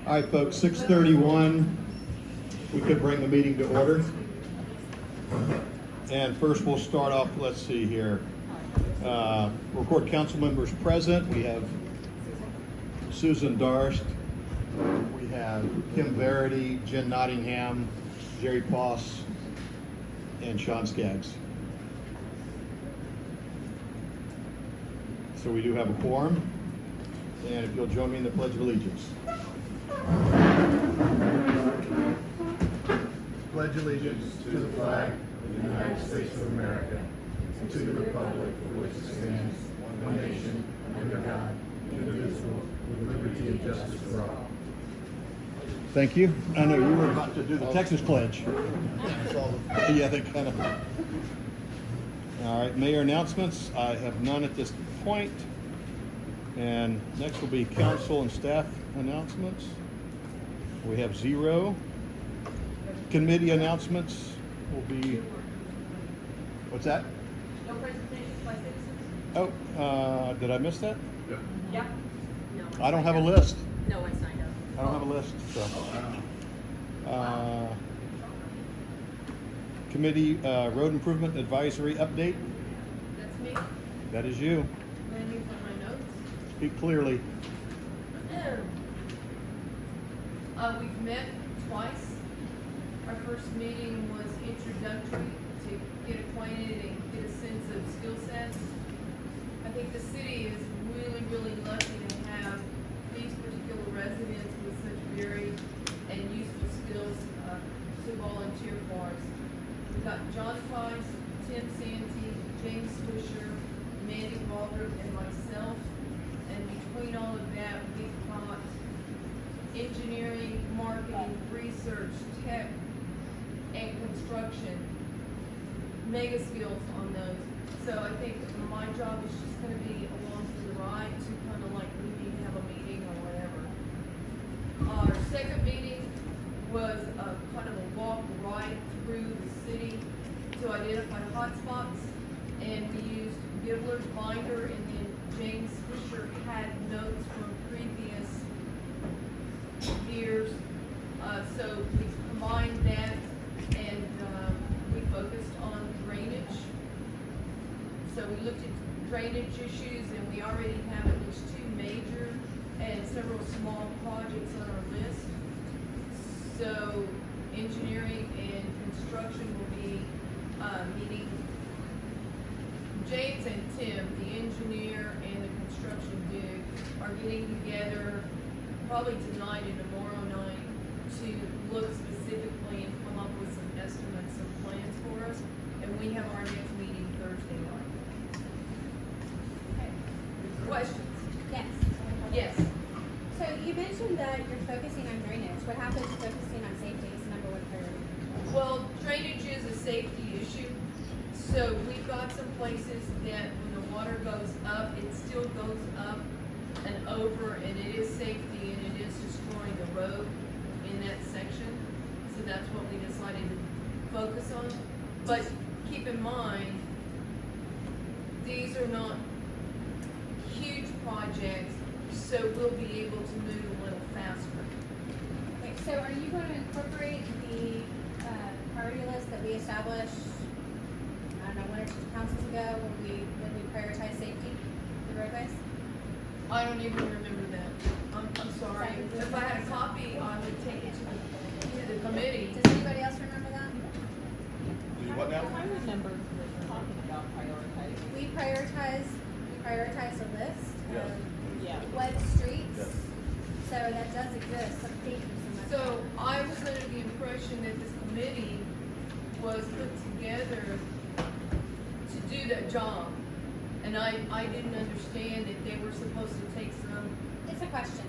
All right, folks, 6:31. We could bring the meeting to order. And first we'll start off, let's see here. Record council members present. We have Susan Darst. We have Kim Verity, Jen Nottingham, Jerry Poss, and Sean Skaggs. So we do have a quorum. And if you'll join me in the Pledge of Allegiance. Pledge allegiance to the flag of the United States of America and to the republic for which it stands, one nation, under God, indivisible, with liberty and justice for all. Thank you. I know you were about to do the Texas Pledge. Yeah, they kind of. All right, mayor announcements. I have none at this point. And next will be council and staff announcements. We have 0. Committee announcements will be, what's that? No presentations by citizens? Oh, did I miss that? Yeah. No. I don't have a list. No one signed up. I don't have a list, so. Committee road improvement advisory update. That's me. That is you. Menu for my notes. Speak clearly. We've met twice. Our first meeting was introductory to get acquainted and get a sense of skill sets. I think the city is really, really lucky to have these particular residents with such varied and useful skills to volunteer for us. We've got John Price, Tim Santee, James Swisher, Mandy Waldrop, and myself. And between all of that, we've got engineering, marketing, research, tech, and construction, mega skills on those. So I think my job is just going to be along for the ride to kind of like we need to have a meeting or whatever. Our second meeting was a kind of a walk right through the city to identify hotspots, and we used Gibbler's binder, and then James Fisher had notes from previous years. So we combined that, and we focused on drainage. So we looked at drainage issues, and we already have at least 2 major and several small projects on our list. So engineering and construction will be meeting. James and Tim, the engineer and the construction dude, are getting together probably tonight and tomorrow night to look specifically and come up with some estimates and plans for us. And we have our next meeting Thursday night. Okay. Questions? Yes. Yes. So you mentioned that you're focusing on drainage. What happens to focusing on safety is number 1 priority? Well, drainage is a safety issue. So we've got some places that when the water goes up, it still goes up and over, and it is safety, and it is destroying the road in that section. So that's what we decided to focus on. But keep in mind, these are not huge projects, so we'll be able to move a little faster. Okay, so are you going to incorporate the priority list that we established, I don't know, 1 or 2 councils ago when we prioritize safety, the roadways? I don't even remember that. I'm sorry. If I had a copy, I would take it to the committee. Does anybody else remember that? What now? I remember talking about prioritizing. We prioritize a list of Yeah. what streets. Yes. So that does exist. So thank you so much. So I was under the impression that this committee was put together to do that job. And I didn't understand that they were supposed to take some. It's a question.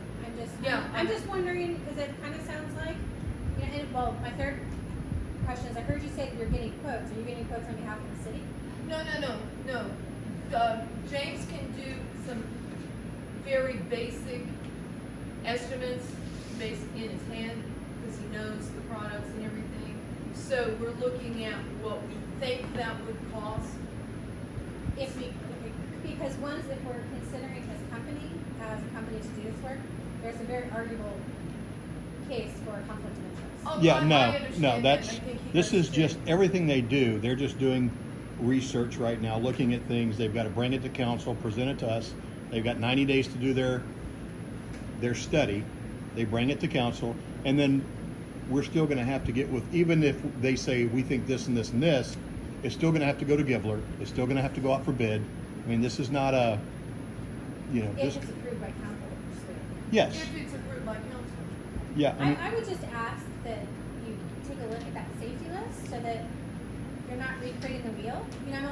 Yeah. I'm just wondering, because it kind of sounds like, you know, and, well, my third question is, I heard you say that you're getting quotes. Are you getting quotes on behalf of the city? No. James can do some very basic estimates based in his hand because he knows the products and everything. So we're looking at what we think that would cost. Because once, if we're considering as a company to do this work, there's a very arguable case for conflict of interest. Oh, Yeah, I no, understand no, that. that's, I think he this does is too. just, everything they do, they're just doing research right now, looking at things. They've got to bring it to council, present it to us. They've got 90 days to do their study. They bring it to council, and then we're still going to have to get with, even if they say we think this and this and this, it's still going to have to go to Givler. It's still going to have to go out for bid. I mean, this is not a, you know, If just, it's approved by council, which is good. yes, If it's approved by council. yeah. I mean, I would just ask that you take a look at that safety list so that you're not recreating the wheel. You know,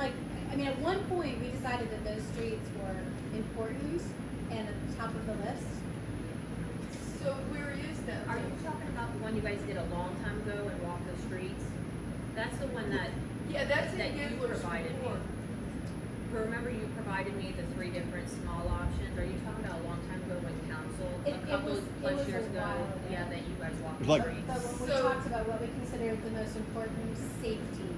I mean, at one point we decided that those streets were important and at the top of the list. So where is that? Are you talking about the one you guys did a long time ago and walked the streets? That's the one that, Yeah, that's in that you Gibbler's provided me. report. Remember you provided me the 3 different small options? Are you talking about a long time ago with council? It A couple was- of it plus was a years ago? while ago. Yeah, that you guys walked It's the like- streets. But when we So- talked about what we considered the most important safety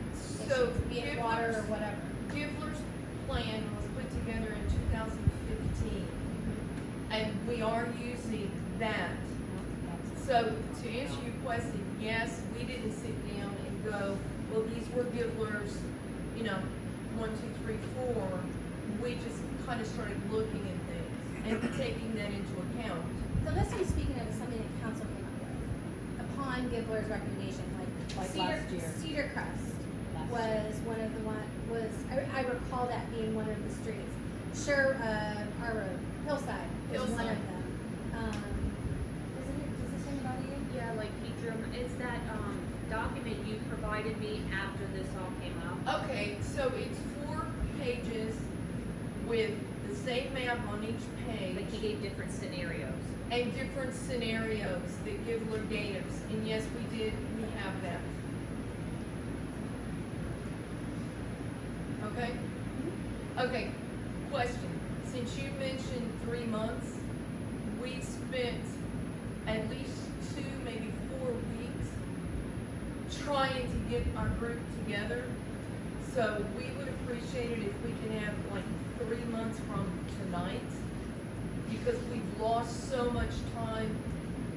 So issues, be it water or Gibbler's- whatever. Gibbler's plan was put together in 2015, and we are using that. So to answer your question, yes, we didn't sit down and go, well, these were Gibbler's, you know, 1, 2, 3, 4. We just kind of started looking at things and taking that into account. So this I'm speaking of is something that council came up with upon Gibbler's recommendation, Like last year. Cedar Crest Last was one of the I recall that being one of the streets. Sure, our road, Hillside was one Hillside. of them. Does this ring a bell to you? Yeah, like he drew, it's that, document you provided me after this all came up. Okay, so it's 4 pages with the same map on each page. Like he gave different scenarios. And different scenarios that Gibbler gave us, and yes, we have that. Okay? Okay, question, since you mentioned 3 months, we spent at least 2, maybe 4 weeks trying to get our group together. So we would appreciate it if we can have like 3 months from tonight, because we've lost so much time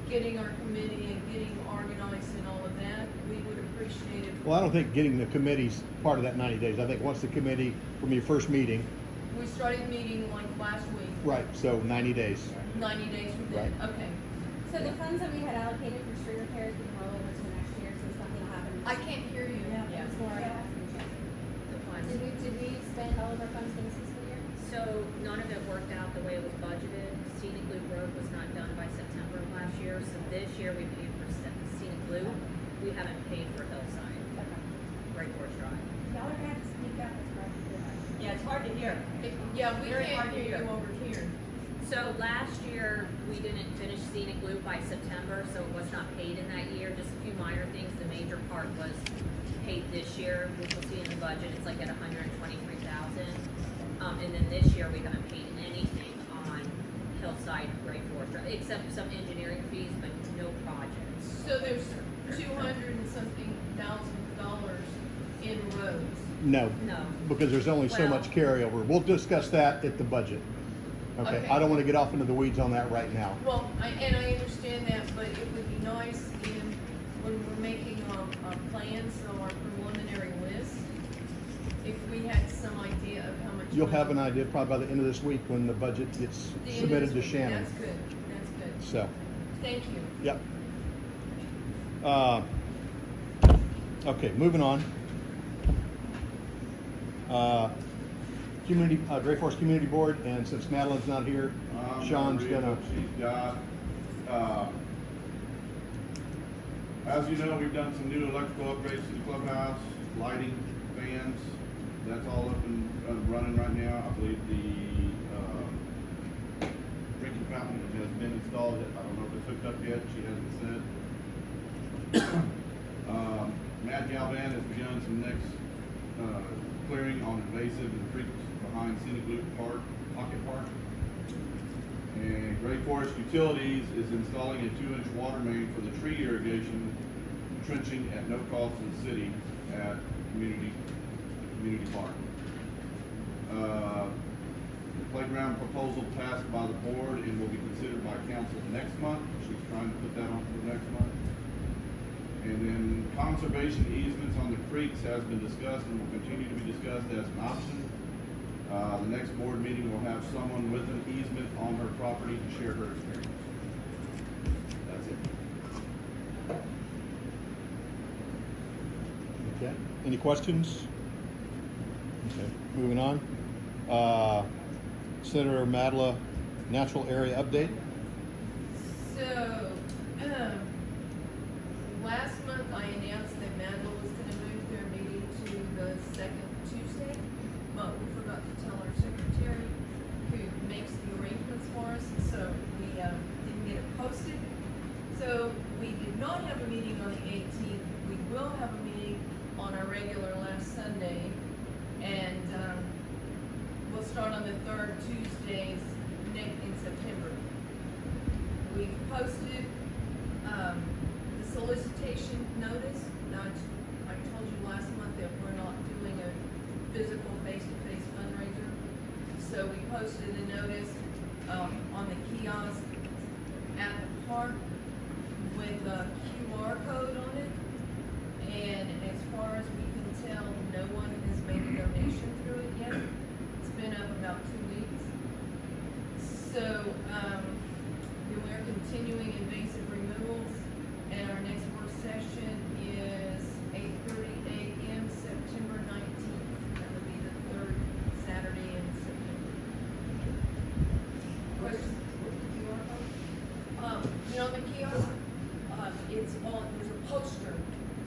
getting our committee and getting organized and all of that. We would appreciate it. well, I don't think getting the committee's part of that 90 days. I think once the committee, from your first meeting, We started meeting like last week, right, so 90 days. 90 days from then, okay. So the funds that we had allocated for street repairs we can roll over to next year since nothing will happen. I can't hear you. Yeah. It's more. The funds. Did we spend all of our funds for this fiscal year? So none of it worked out the way it was budgeted. Scenic Loop Road was not done by September of last year, so this year we paid for Scenic Loop. We haven't paid for Hillside, Great Forest Drive. Y'all are gonna have to speak up, it's hard to hear. Yeah, it's hard to hear. Yeah, we Very can't hard to hear you hear. over here. So last year, we didn't finish Scenic Loop by September, so it was not paid in that year, just a few minor things. The major part was paid this year, which we'll see in the budget, it's like at $123,000. And then this year, we haven't paid anything on Hillside and Great Forest Drive, except some engineering fees, but no projects. So there's 200 and something $1,000 in roads. No, No. because there's only so Well- much carryover. We'll discuss that at the budget. Okay, Okay. I don't want to get off into the weeds on that right now. Well, I understand that, but it would be nice in, when we're making our plans or our preliminary list, if we had some idea of how much. You'll have an money- idea probably by the end of this week when the budget gets the end of submitted this to week. Shannon. That's good, that's good. So, Thank you. yep. Okay, moving on. Great Forest Community Board, and since Madeline's not here, Sean's read gonna. what she's got. As you know, we've done some new electrical upgrades to the clubhouse, lighting, fans. That's all up and running right now. I believe the drinking fountain has been installed. I don't know if it's hooked up yet. She hasn't said. Matt Galvan has begun some next clearing on invasive and creeks behind Scenic Loop Park, Pocket Park. And Great Forest Utilities is installing a 2-inch water main for the tree irrigation trenching at no cost to the city at Community Park. playground proposal passed by the board and will be considered by council next month. She's trying to put that on for next month. And then conservation easements on the creeks has been discussed and will continue to be discussed as an option. The next board meeting will have someone with an easement on her property to share her experience. That's it. Okay, any questions? Okay, moving on. Senator Matala, natural area update. So, last month I announced that Matala was gonna move their meeting to the second Tuesday, but we forgot to tell our secretary who makes the arrangements for us, so we, didn't get it posted. So, we did not have a meeting on the 18th, we will have a meeting on our regular last Sunday, and, we'll start on the third Tuesdays in September. We've posted, the solicitation notice. Now, I told you last month that we're not doing a physical face-to-face fundraiser. So we posted the notice, on the kiosk at the park with a QR code on it. And as far as we can tell, no one has made a donation through it yet. It's been up about 2 weeks. So, we're continuing invasive removals, and our next work session is 8:30 a.m. September 19th. That would be the third Saturday in September. Questions? On the kiosk, it's on, there's a poster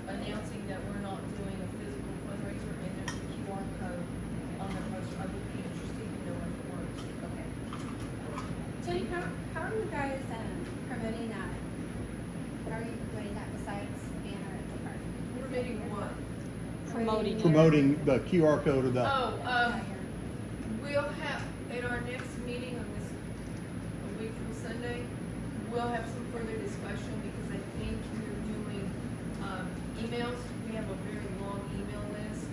announcing that we're not doing a physical fundraiser, and there's a QR code on the poster. I would be interested to know if it works. Okay. Jen, how are you guys promoting that? How are you promoting that besides banner at the park? Promoting what? Promoting Promoting the QR code of the. We'll have, at our next meeting on this, a week from Sunday, we'll have some further discussion, because I think we're doing, emails. We have a very long email list,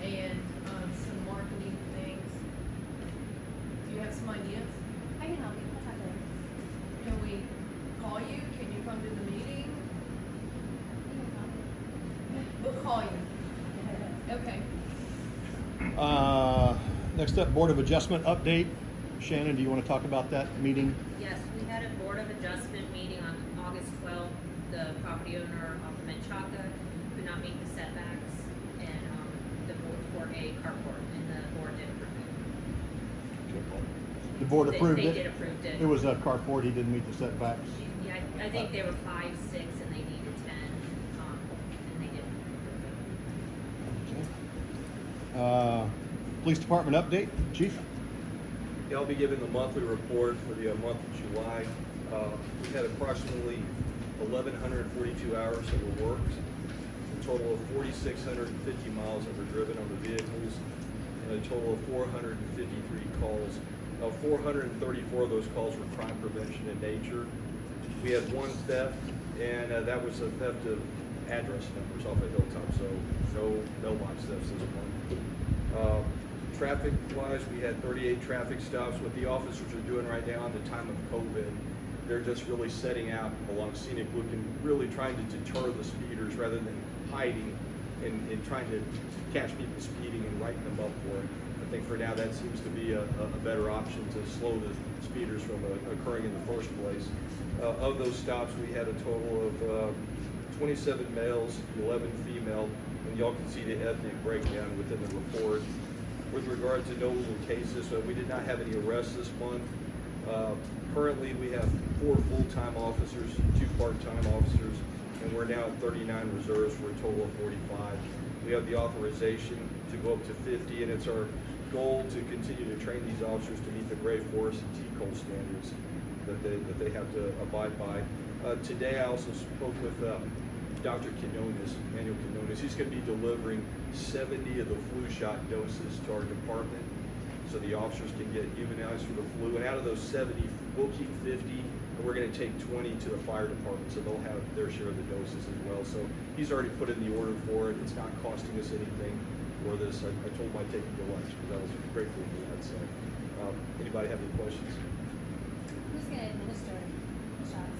and, some marketing things. Do you have some ideas? I can help you. I'll talk to you. Can we call you? Can you come to the meeting? You can help me. We'll call you. Okay. Next up, Board of Adjustment update. Shannon, do you want to talk about that meeting? Yes, we had a Board of Adjustment meeting on August 12th. The property owner off of Matala could not meet the setbacks, and the board for a carport, and the board did approve it. The board approved They it? did approve it. It was a carport, he didn't meet the setbacks. Yeah, I think they were 5, 6, and they needed 10, and they did approve it. Police Department update, Chief? Yeah, I'll be giving the monthly report for the month of July. We had approximately 1,142 hours that were worked, a total of 4,650 miles that were driven on the vehicles, and a total of 453 calls. 434 of those calls were crime prevention in nature. We had one theft, and that was a theft of address numbers off a hilltop, so no mailbox thefts this month. Traffic-wise, we had 38 traffic stops. What the officers are doing right now in the time of COVID, they're just really setting out along scenic loop and really trying to deter the speeders rather than hiding and trying to catch people speeding and writing them up for it. I think for now that seems to be a better option to slow the speeders from occurring in the first place. Of those stops, we had a total of 27 males, 11 female, and y'all can see the ethnic breakdown within the report. With regard to notable cases, we did not have any arrests this month. Currently, we have 4 full-time officers, 2 part-time officers, and we're now at 39 reserves for a total of 45. We have the authorization to go up to 50, and it's our goal to continue to train these officers to meet the Gray Forest and T-Cole standards that they have to abide by. Today, I also spoke with Dr. Quinones, Manuel Quinones. He's going to be delivering 70 of the flu shot doses to our department so the officers can get immunized for the flu. And out of those 70, we'll keep 50, and we're going to take 20 to the fire department, so they'll have their share of the doses as well. So he's already put in the order for it. It's not costing us anything. for this. I told him I'd take him to lunch because I was grateful for that. So, anybody have any questions? Who's gonna administer the shots?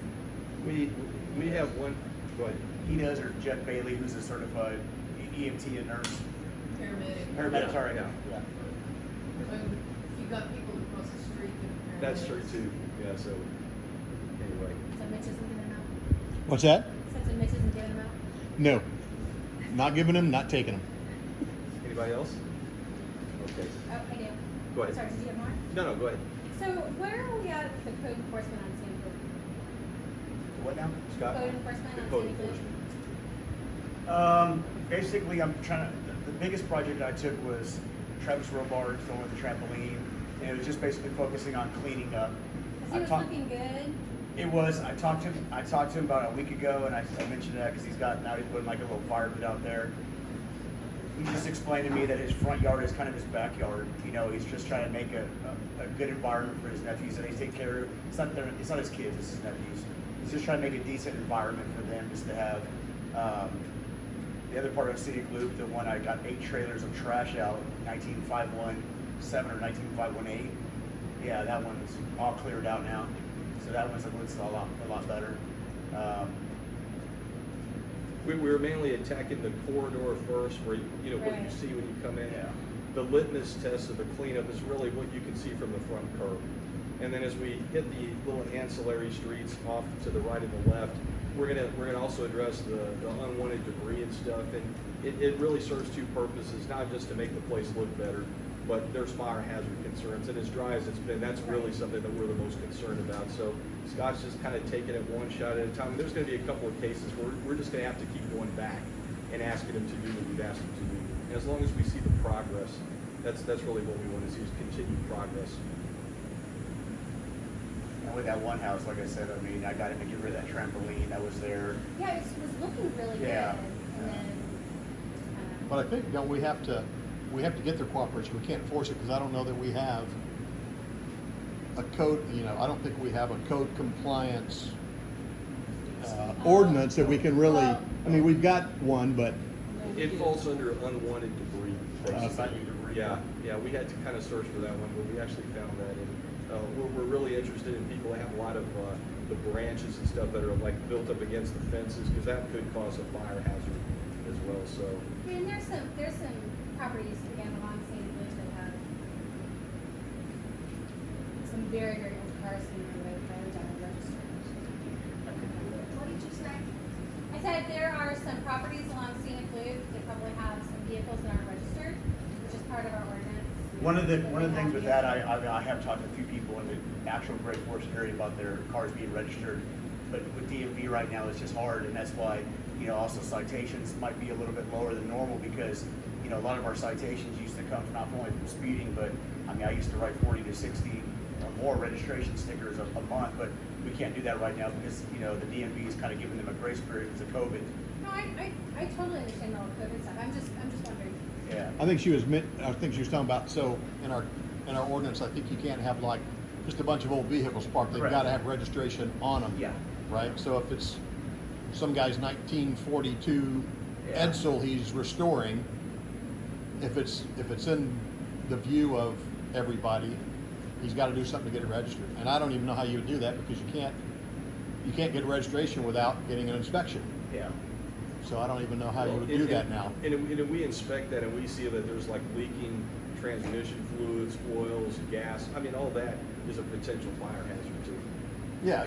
We have one. Go ahead. He does, or Jeff Bailey, who's a certified EMT and nurse. Paramedic. Sorry. Yeah. You got people across the street that are That's true paramedics. too. Yeah. So anyway, So Mitch isn't giving them out? What's that? So Mitch isn't giving them out? No, not giving them, not taking them. anybody else? Okay. Oh, I do. Go ahead. Sorry, did you have more? No, go ahead. So where are we at with the code enforcement on Sandy Loop? What now? Scott. Code enforcement The on code Sandy Loop? enforcement. Basically, I'm trying to. The biggest project I took was Travis Robart going with the trampoline, and it was just basically focusing on cleaning up. Cause he was looking good. It was. I talked to him about a week ago, and I mentioned that because he's putting like a little fire pit out there. He just explained to me that his front yard is kind of his backyard. You know, he's just trying to make a good environment for his nephews that he's taking care of. It's not his kids, it's his nephews. He's just trying to make a decent environment for them just to have. The other part of City Loop, the one I got 8 trailers of trash out, 19517 or 19518. Yeah, that one's all cleared out now. So that one's looks a lot better. We were mainly attacking the corridor first, where what you Right. see when you come in. Yeah. The litmus test of the cleanup is really what you can see from the front curb. And then as we hit the little ancillary streets off to the right and the left, we're gonna also address the unwanted debris and stuff. And it really serves two purposes, not just to make the place look better, but there's fire hazard concerns. And as dry as it's been, that's really something that we're the most concerned about. So Scott's just kind of taking it one shot at a time. There's gonna be a couple of cases where we're just gonna have to keep going back and asking him to do what we've asked him to do. And as long as we see the progress, that's really what we want to see, is continued progress. And with that one house, like I said, I mean, I got him to get rid of that trampoline that was there. Yeah, it was looking really Yeah. good. And then But I think, don't we have to get their cooperation. We can't force it because I don't know that we have a code, I don't think we have a code compliance ordinance that we can really, I mean, we've got one, but It falls under unwanted debris. Unwanted debris. Yeah, we had to kind of search for that one, but we actually found that. And we're really interested in people that have a lot of the branches and stuff that are like built up against the fences, because that could cause a fire hazard as well. So I mean, there's some properties again along Sandy Loop that have some very, very old cars in the road that are down registered. What did you say? I said there are some properties along Scenic Loop that probably have some vehicles that aren't registered, which is part of our ordinance. One of the things with that, I have talked to a few people in the actual Great Forest area about their cars being registered, but with DMV right now, it's just hard, and that's why, also citations might be a little bit lower than normal, because, a lot of our citations used to come not only from speeding, but, I used to write 40 to 60 or more registration stickers a month, but we can't do that right now because, the DMV is kind of giving them a grace period because of COVID. No, I totally understand all the COVID stuff. I'm just wondering. Yeah. I think she was talking about, so in our ordinance, I think you can't have like just a bunch of old vehicles parked. They've Correct. got to have registration on them. Yeah. Right? So if it's some guy's 1942 Yeah. Edsel he's restoring, if it's in the view of everybody, he's got to do something to get it registered. And I don't even know how you would do that, because you can't get a registration without getting an inspection. Yeah. So I don't even know how you would do that now. And we inspect that, and we see that there's like leaking transmission fluids, oils, gas. All that is a potential fire hazard too. Yeah.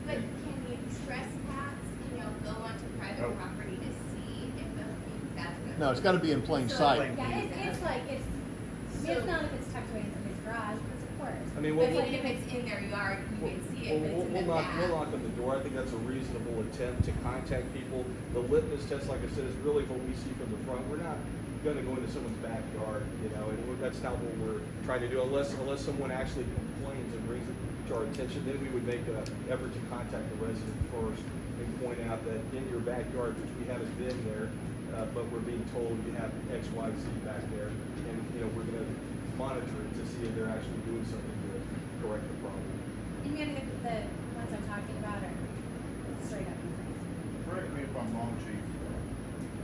But can you trespass, go onto private property to see if that's good? No, it's got to be in plain sight. Yeah, it's not if it's tucked away in somebody's garage, because of course. If it's in their yard, you can see it, but it's in the We'll back. knock on the door. I think that's a reasonable attempt to contact people. The litmus test, like I said, is really what we see from the front. We're not going to go into someone's backyard, and that's not what we're trying to do. Unless someone actually complains and brings it to our attention, then we would make an effort to contact the resident first and point out that in your backyard, which we haven't been there, but we're being told you have X, Y, Z back there, and we're going to monitor it to see if they're actually doing something to correct the problem. And you gotta get the ones I'm talking about are straight up. Correct me if I'm wrong, Chief,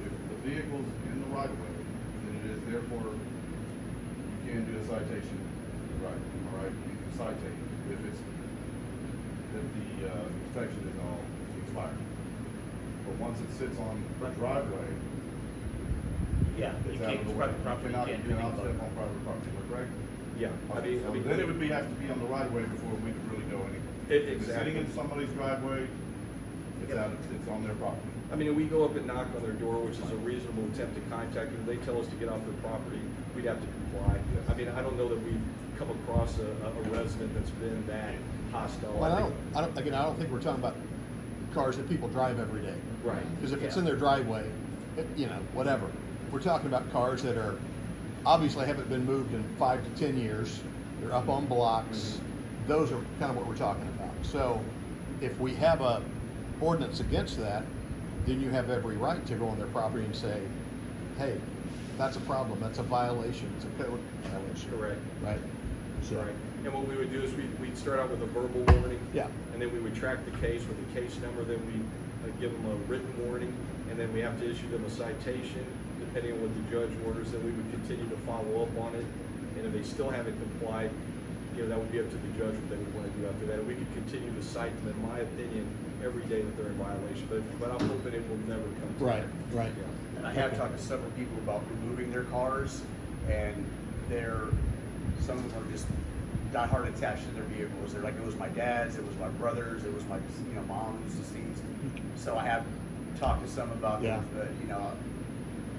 if the vehicle's in the right of way, then it it is, therefore, you can do a citation, right, all right, you can citate if it's, if the inspection is all expired. But once it sits on the driveway, Yeah, you it's out can't, of the it's way. private property, you You can't do cannot anything step about on private property, am I correct? Yeah, I So mean, then it would have to be on the right way before we could really go anywhere. If it's sitting in somebody's driveway, it's out, it's on their property. I mean, we go up and knock on their door, which is a reasonable attempt to contact them. They tell us to get off their property, we'd have to comply. I mean, I don't know that we've come across a resident that's been that hostile. Well, I don't think we're talking about cars that people drive every day. Right. Because if it's Yeah. in their driveway, whatever. We're talking about cars that are, obviously haven't been moved in 5 to 10 years. They're up on blocks. Those are kind of what we're talking about. So if we have a ordinance against that, then you have every right to go on their property and say, hey, that's a problem, that's a violation, it's a code violation. Correct. Right? So, Right. And what we would do is we'd start out with a verbal warning. Yeah. And then we would track the case with the case number, then we give them a written warning, and then we have to issue them a citation, depending on what the judge orders, then we would continue to follow up on it. And if they still haven't complied, that would be up to the judge what they would want to do after that. And we could continue to cite them, in my opinion, every day that they're in violation, but I'm hoping it will never come to Right, that. right. Yeah. And I have talked to several people about removing their cars, and some of them are just diehard attached to their vehicles. They're like, it was my dad's, it was my brother's, it was my mom who's deceased. So I have talked to some about Yeah. this, but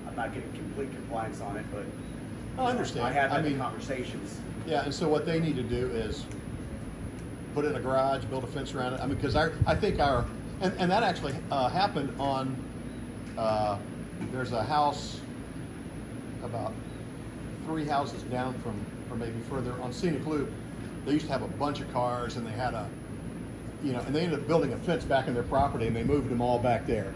I'm not getting complete compliance on it, but I understand. I have had the mean, conversations. yeah, and so what they need to do is put it in a garage, build a fence around it. I mean, because I think and that actually happened on, there's a house about 3 houses down from, or maybe further, on Scenic Loop. They used to have a bunch of cars, and they had and they ended up building a fence back in their property, and they moved them all back there.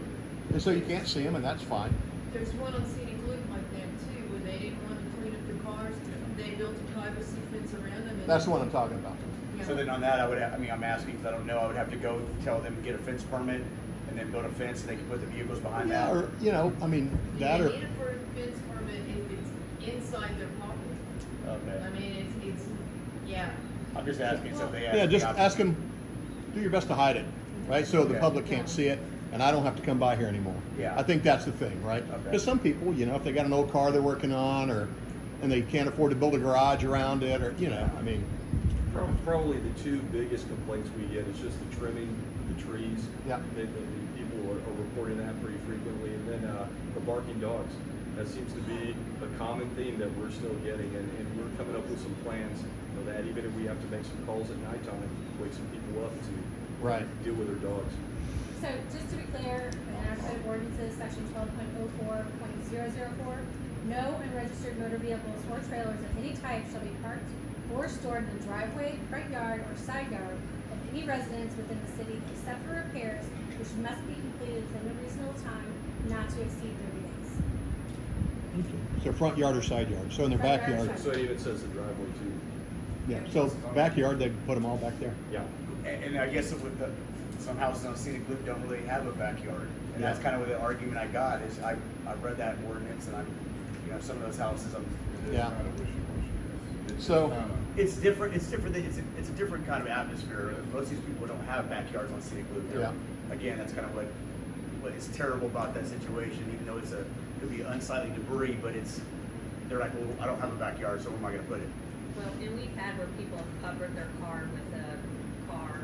And so you can't see them, and that's fine. There's one on Scenic Loop like that too, where they didn't want to clean up the cars, they built a privacy fence around them. And That's the one I'm talking about. Yeah. So then on that, I'm asking because I don't know, I would have to go tell them to get a fence permit and then build a fence and they can put the vehicles behind Yeah, that. or, I mean, You that or, need a fence permit if it's inside their property. I Okay. mean, it's, yeah. I'm just asking, so they ask. yeah, just me, ask them, do your best to hide it, right? So the Okay. public can't see it, and I don't have to come by here anymore. Yeah. I think that's the thing, right? Okay. Because some people, if they got an old car they're working on, and they can't afford to build a garage around it, or, I mean, Probably the two biggest complaints we get is just the trimming, the trees. Yeah. The people are reporting that pretty frequently, and then the barking dogs. That seems to be a common theme that we're still getting, and we're coming up with some plans for that, even if we have to make some calls at nighttime, wake some people up to right. deal with their dogs. So just to be clear, in our code of ordinances, section 12.04.004, no unregistered motor vehicles or trailers of any type shall be parked or stored in the driveway, front yard, or side yard of any residence within the city except for repairs which must be completed within a reasonable time not to exceed 30 days. Okay. So front yard or side yard, so in their Front yard or backyard. side So it even says the driveway too. Yeah, so backyard, they put them all back there. Yeah. And I guess with some houses on Scenic Loop don't really have a backyard. And that's Yeah. kind of what the argument I got is I read that ordinance and some of those houses, It is Yeah. kind of wishy-washy. It's So- kind of- it's different. It's different. It's a different kind of atmosphere. Most of these people don't have backyards on Scenic Loop. Yeah. Again, that's kind of what is terrible about that situation. Even though it could be unsightly debris, but they're like, well, I don't have a backyard, so where am I going to put it? Well, and we've had where people have covered their car with a car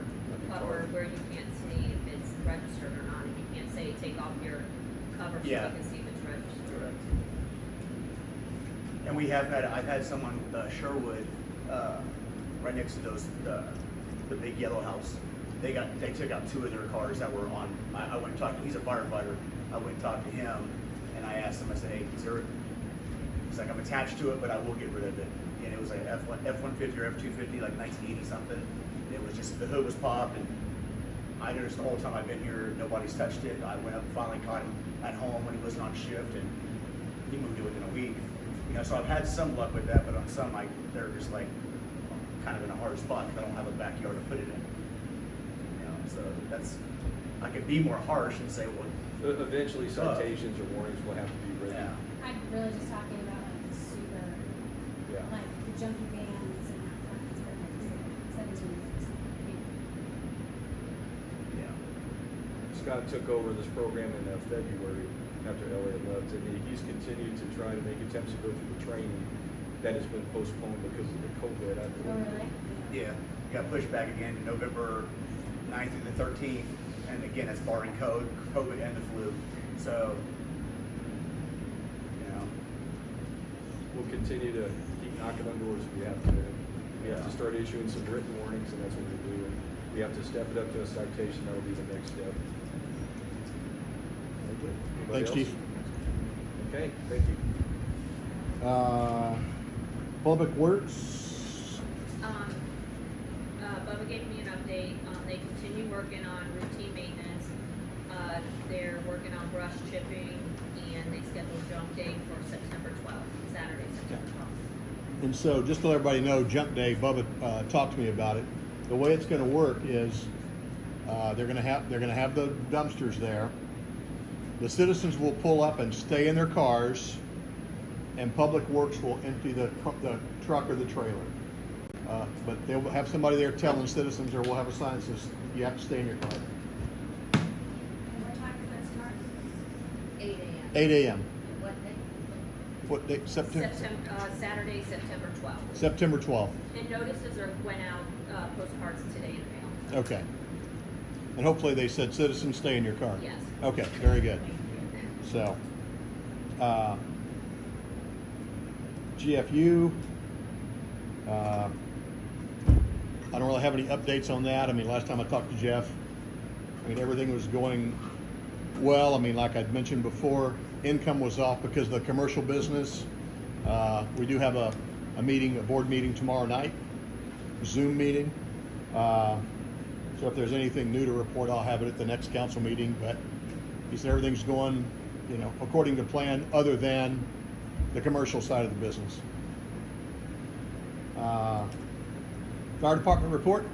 cover where you can't see if it's registered or not. You can't say, take off your cover so you Yeah. can see if it's registered. Correct. And I've had someone, Sherwood, right next to the big yellow house. They took out 2 of their cars that were on. I went and talked. He's a firefighter. I went and talked to him, and I asked him. I said, "Hey, he's like, I'm attached to it, but I will get rid of it." And it was like F-150 or F-250, like 1980 something. It was just the hood was popped, and I noticed the whole time I've been here, nobody's touched it. I went up and finally caught him at home when he wasn't on shift, and he moved it within a week. So I've had some luck with that, but on some, they're just like kind of in a hard spot because I don't have a backyard to put it in. So I could be more harsh and say, well, Eventually, citations or warnings will have to be written. yeah. I'm really just talking about like junky vans and that kind of stuff. 17 years. Yeah. Scott took over this program in February after Elliot left, and he's continued to try to make attempts to go through the training that has been postponed because of the COVID. I Oh, believe. really? Yeah, got pushed back again November 9th through the 13th, and again, that's barring COVID and the flu. So, you know, We'll continue to keep knocking on doors if we have to. We have to start issuing some written warnings, and that's what we'll do. And we have to step it up to a citation. That'll be the next step. Anybody Thanks, else? Chief. Okay, thank you. Public Works, Bubba gave me an update. They continue working on routine maintenance. They're working on brush chipping, and they scheduled jump day for September 12th, Saturday, September 12th. and so just to let everybody know, Jump Day, Bubba talked to me about it. The way it's gonna work is, they're gonna have the dumpsters there. The citizens will pull up and stay in their cars, and Public Works will empty the truck or the trailer. But they'll have somebody there telling citizens, or we'll have a sign that says, you have to stay in your car. And what time does that start? 8 a.m. 8 a.m. What day? What day? September Saturday, September 12th. September 12th. And notices went out, postcards today in the mail. Okay. And hopefully they said, citizens, stay in your car. Yes. Okay, very good. So, GFU, I don't really have any updates on that. I mean, last time I talked to Jeff, I mean, everything was going well. I mean, like I'd mentioned before, income was off because of the commercial business. We do have a meeting, a board meeting tomorrow night, Zoom meeting. So if there's anything new to report, I'll have it at the next council meeting, but he said everything's going, you know, according to plan, other than the commercial side of the business. Fire department report.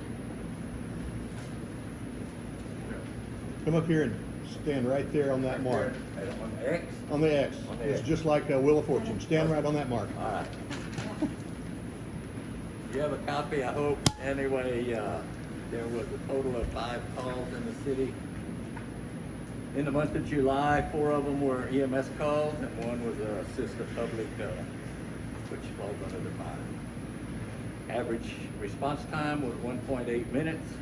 Come up here and stand right there on that mark. On the X? On the X. On the It's X. just like Wheel of Fortune. Stand right on that mark. All right. You have a copy, I hope. Anyway, there was a total of 5 calls in the city. In the month of July, 4 of them were EMS calls, and 1 was a assistant public, which falls under the fire. Average response time was 1.8 minutes.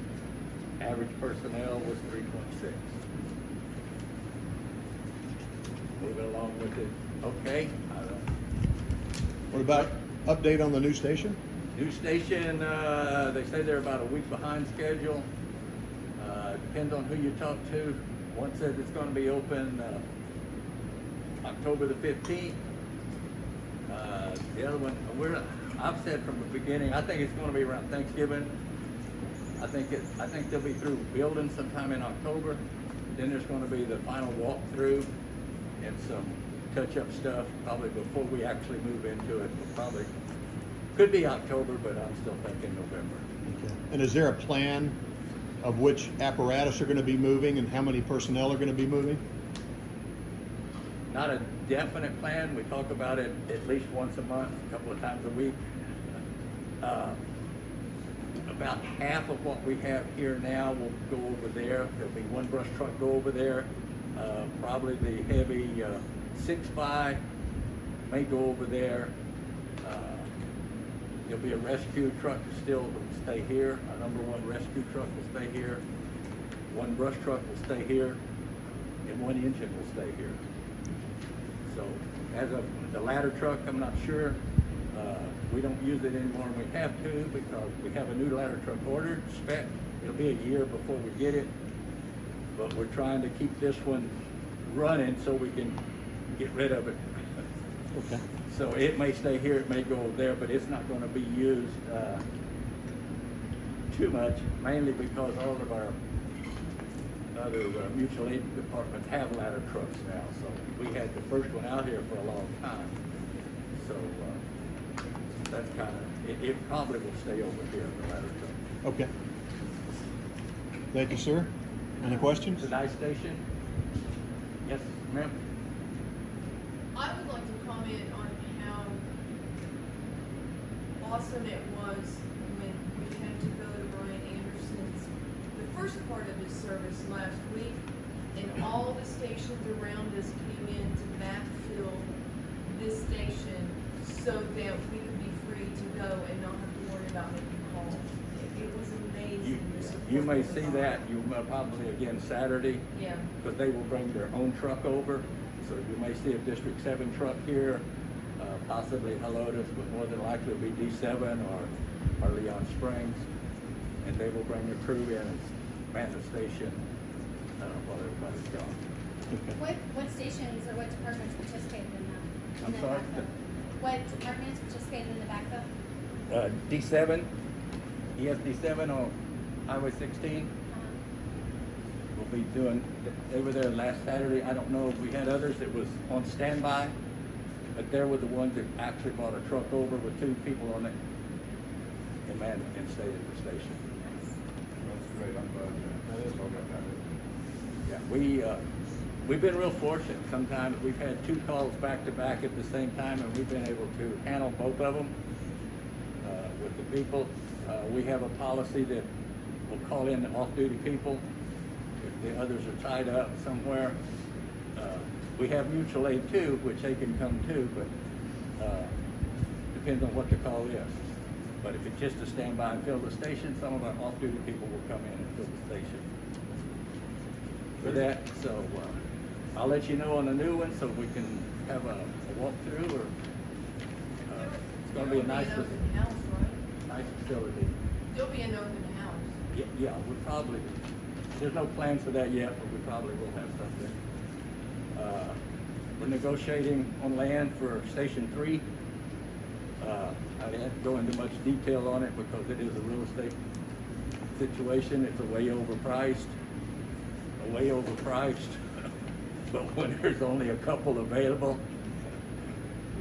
Average personnel was 3.6. Moving along with it. Okay. What about update on the new station? New station, they say they're about a week behind schedule. Depends on who you talk to. One says it's going to be open October the 15th. The other one, I've said from the beginning, I think it's going to be around Thanksgiving. I think they'll be through building sometime in October. Then there's going to be the final walkthrough and some touch-up stuff probably before we actually move into it. Probably could be October, but I'm still thinking November. Okay. And is there a plan of which apparatus are going to be moving and how many personnel are going to be moving? Not a definite plan. We talk about it at least once a month, a couple of times a week. About half of what we have here now will go over there. There'll be 1 brush truck go over there. Probably the heavy 6x may go over there. There'll be a rescue truck still will stay here. Our number 1 rescue truck will stay here. 1 brush truck will stay here, and 1 engine will stay here. So, as of the ladder truck, I'm not sure. We don't use it anymore, and we have to because we have a new ladder truck ordered, spec. It'll be a year before we get it, but we're trying to keep this one running so we can get rid of it. Okay. So it may stay here, it may go over there, but it's not going to be used too much, mainly because all of our other mutual aid departments have ladder trucks now. So we had the first one out here for a long time. So that's kind of, it probably will stay over here, the ladder truck. Okay. Thank you, sir. Any questions? The night station? Yes, ma'am? I would like to comment on how awesome it was when we came to go to Brian Anderson's, the first part of his service last week, and all the stations around us came in to backfill this station so that we could be free to go and not have to worry about making calls. It was amazing. the support You may was see on. that, you may probably again Saturday, Yeah. but they will bring their own truck over. So you may see a District 7 truck here, possibly Helotes, but more than likely it'll be D7 or Leon Springs. And they will bring their crew in and man the station while everybody's gone. What stations or what departments participated in that? I'm In the sorry? backfill? What departments participated in the backfill? D7, ESD7 on Highway 16. We'll be doing, they were there last Saturday. I don't know if we had others that was on standby, but they were the ones that actually brought a truck over with 2 people on it and manned and stayed at the station. That's great, I'm glad that all got that. Yeah, we've been real fortunate. Sometimes we've had 2 calls back to back at the same time, and we've been able to handle both of them with the people. We have a policy that we'll call in the off-duty people if the others are tied up somewhere. We have mutual aid too, which they can come too, but depends on what the call is. But if it's just to stand by and fill the station, some of our off-duty people will come in and fill the station for that. So I'll let you know on the new one so we can have a walkthrough, or it's going to be a nice, There'll be an open house, right? nice facility. There'll be an open house. Yeah, we probably, there's no plans for that yet, but we probably will have something. We're negotiating on land for Station 3. I didn't go into much detail on it because it is a real estate situation. It's way overpriced, but when there's only a couple available,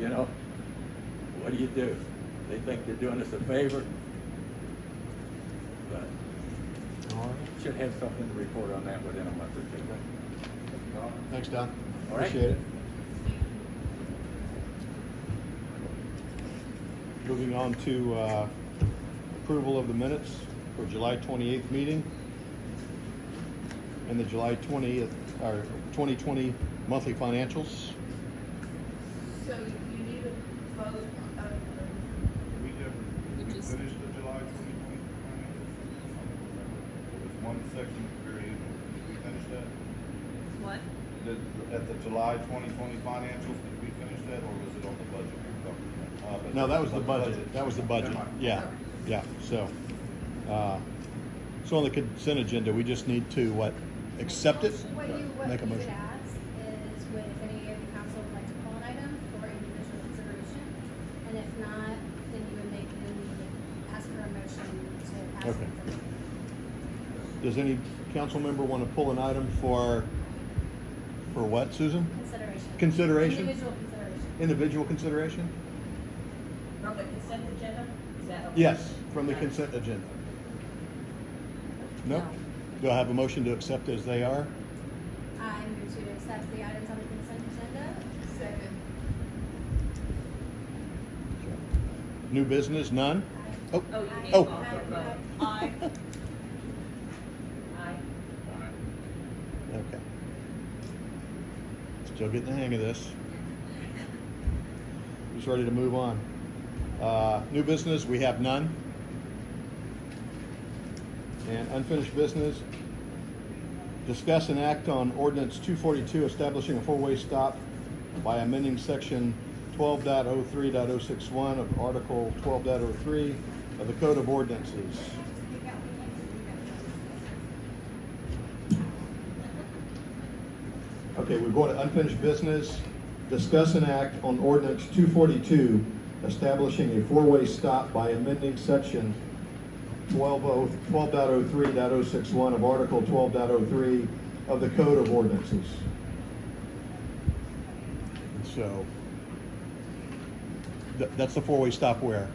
you know, what do you do? They think they're doing us a favor, but All right. should have something to report on that within a month or 2. Thanks, Don. All right. Appreciate it. Moving on to approval of the minutes for July 28th meeting and the July 20th, or 2020 monthly financials. So you need a vote of We finished the July 2020 financials? There was one section period, did we finish that? What? At the July 2020 financials, did we finish that, or was it on the budget? No, that was the budget. That was the budget. Never mind. Yeah, yeah. So on the consent agenda, we just need to, accept it? What Make a you would motion. ask is if any of the council would like to pull an item for individual consideration, and if not, then you would ask for a motion to pass Okay. it. Does any council member want to pull an item for what, Susan? Consideration. Consideration? Individual consideration. Individual consideration? From the consent agenda? Is that okay? Yes, from the consent agenda. No? Do I have a motion to accept as they are? I move to accept the items on the consent agenda. second. New business, none? Oh, Oh, you need Oh. to call for a vote. Aye. Aye. okay. Still getting the hang of this. Who's ready to move on? New business, we have none. And unfinished business, discuss and act on ordinance 242 establishing a four-way stop by amending section 12.03.061 of article 12.03 of the Code of Ordinances. Okay, we're going to unfinished business, discuss and act on ordinance 242 establishing a four-way stop by amending section 12.03.061 of Article 12.03 of the Code of Ordinances. And so, that's the four-way stop where?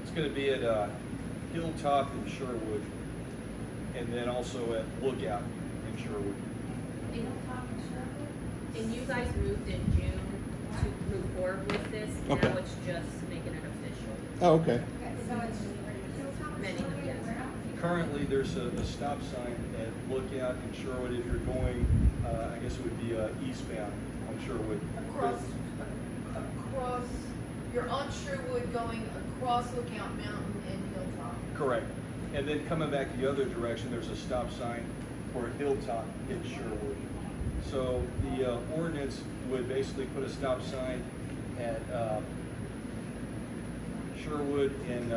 It's gonna be at Hilltop in Sherwood, and then also at Lookout in Sherwood. And you guys moved in June to move forward with this, Okay. Now it's just making it official. Oh, okay. Okay, so it's Many of them, yes. Currently, there's a stop sign at Lookout in Sherwood if you're going, I guess it would be eastbound on Sherwood. Across, you're on Sherwood going across Lookout Mountain and Hilltop. Correct. And then coming back the other direction, there's a stop sign for Hilltop in Sherwood. So the ordinance would basically put a stop sign at Sherwood and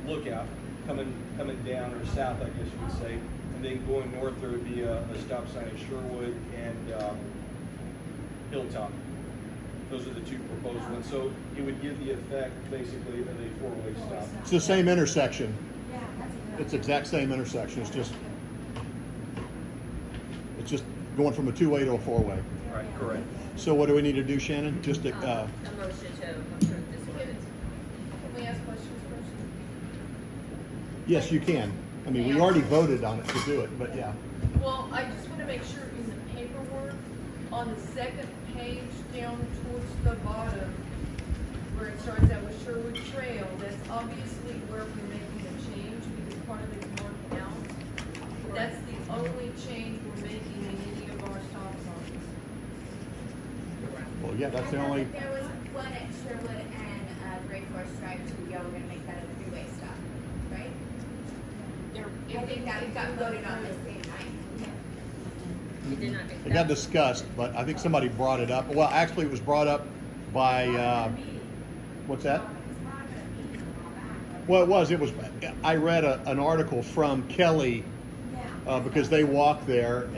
Lookout, coming down or south, I guess you would say. And then going north, there would be a stop sign at Sherwood and Hilltop. Those are the two proposed ones. So it would give the effect, basically, of a four-way stop. It's the same intersection. yeah, that's exactly. It's the exact same intersection. It's just going from a two-way to a four-way. Right, correct. So what do we need to do, Shannon? Just to, A motion to approve this ordinance. Can we ask questions first? yes, you can. I mean, we already voted on it to do it, but yeah. Well, I just want to make sure in the paperwork, on the second page down towards the bottom, where it starts out with Sherwood Trail, that's obviously where we're making a change because part of it's marked out. That's the only change we're making in any of our stop signs. Well, yeah, that's the I thought only, that there was one at Sherwood and Great Forest Drive too, y'all were gonna make that a three-way stop, right? I think that got voted on the same night. It did not. it got discussed, but I think somebody brought it up. Well, actually, it was brought up by, what's that? Well, it was, I read an article from Kelly, because they walked there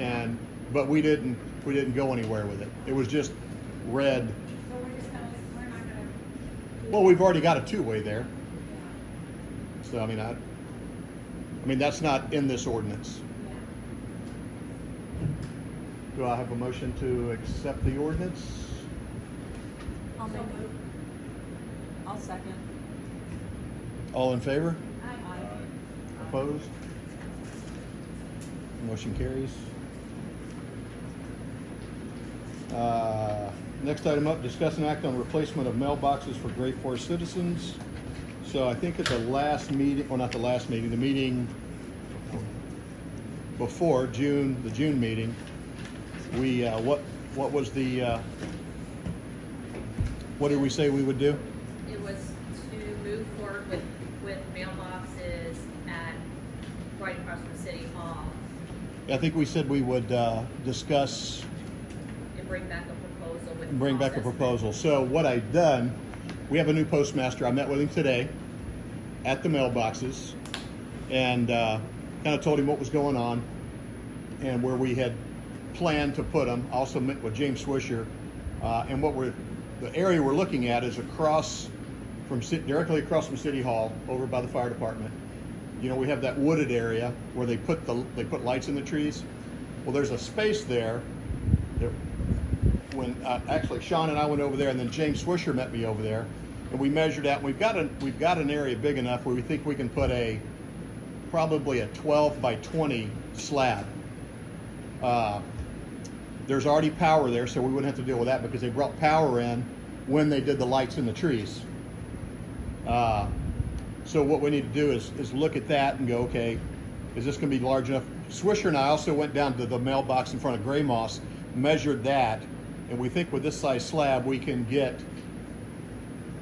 but we didn't go anywhere with it. It was just read. So we're not gonna. Well, we've already got a two-way there. So, I mean, that's not in this ordinance. Do I have a motion to accept the ordinance? I'll make it. I'll second. All in favor? Aye. Opposed? Motion carries. Next item up, discuss and act on replacement of mailboxes for Great Forest citizens. So I think at the last meeting, well, not the last meeting, the meeting before the June meeting, we, what was the, what did we say we would do? It was to move forward with mailboxes right across from City Hall I think we said we would discuss and bring back a proposal with. bring back a process. proposal. So what I've done, we have a new postmaster. I met with him today at the mailboxes and kind of told him what was going on and where we had planned to put them. Also met with James Swisher, and the area we're looking at is directly across from City Hall, over by the fire department. You know, we have that wooded area where they put lights in the trees. Well, there's a space there. When actually Sean and I went over there, and then James Swisher met me over there, and we measured out. And we've got an area big enough where we think we can put probably a 12 by 20 slab. There's already power there, so we wouldn't have to deal with that because they brought power in when they did the lights in the trees. So what we need to do is look at that and go, okay, is this going to be large enough? Swisher and I also went down to the mailbox in front of Gray Moss, measured that, and we think with this size slab we can get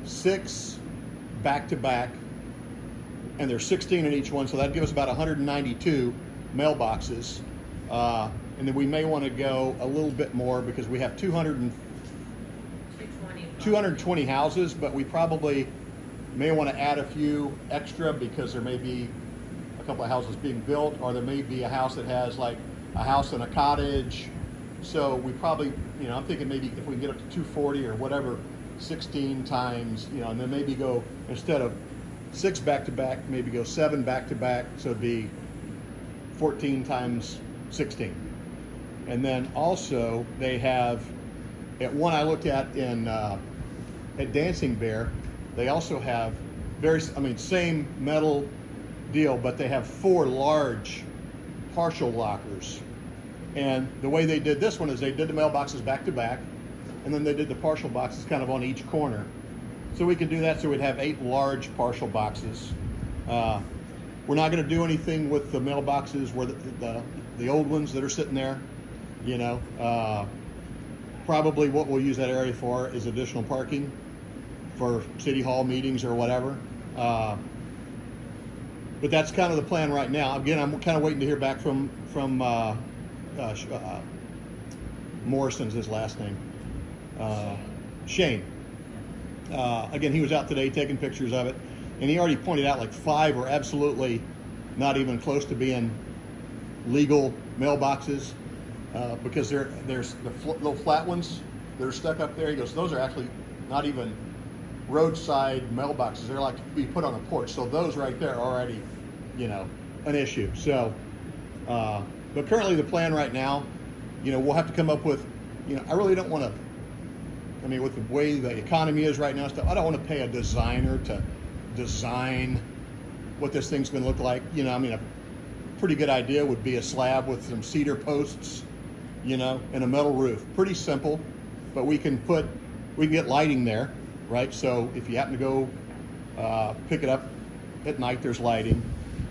6 back-to-back, and there's 16 in each one, so that'd give us about 192 mailboxes. And then we may want to go a little bit more because we have 220 houses, but we probably may want to add a few extra because there may be a couple of houses being built, or there may be a house that has like a house and a cottage. So we probably, I'm thinking maybe if we can get up to 240 or whatever, 16 times, and then maybe go, instead of 6 back-to-back, maybe go 7 back-to-back, so it'd be 14 times 16. And then also they have, at one I looked at at Dancing Bear, they also have same metal deal, but they have 4 large partial lockers. And the way they did this one is they did the mailboxes back to back, and then they did the partial boxes kind of on each corner. So we could do that, so we'd have 8 large partial boxes. We're not gonna do anything with the mailboxes where the old ones that are sitting there, you know. Probably what we'll use that area for is additional parking for city hall meetings or whatever. But that's kind of the plan right now. Again, I'm kind of waiting to hear back from Morrison's his last name. Shane. Again, he was out today taking pictures of it, and he already pointed out like 5 are absolutely not even close to being legal mailboxes, because there's the little flat ones that are stuck up there. He goes, those are actually not even roadside mailboxes. They're like to be put on a porch. So those right there are already, you know, an issue. So, but currently the plan right now, you know, we'll have to come up with, you know, I really don't want to, I mean, with the way the economy is right now and stuff, I don't want to pay a designer to design what this thing's going to look like. You know, I mean, a pretty good idea would be a slab with some cedar posts, you know, and a metal roof. Pretty simple, but we can get lighting there, right? So if you happen to go pick it up at night, there's lighting.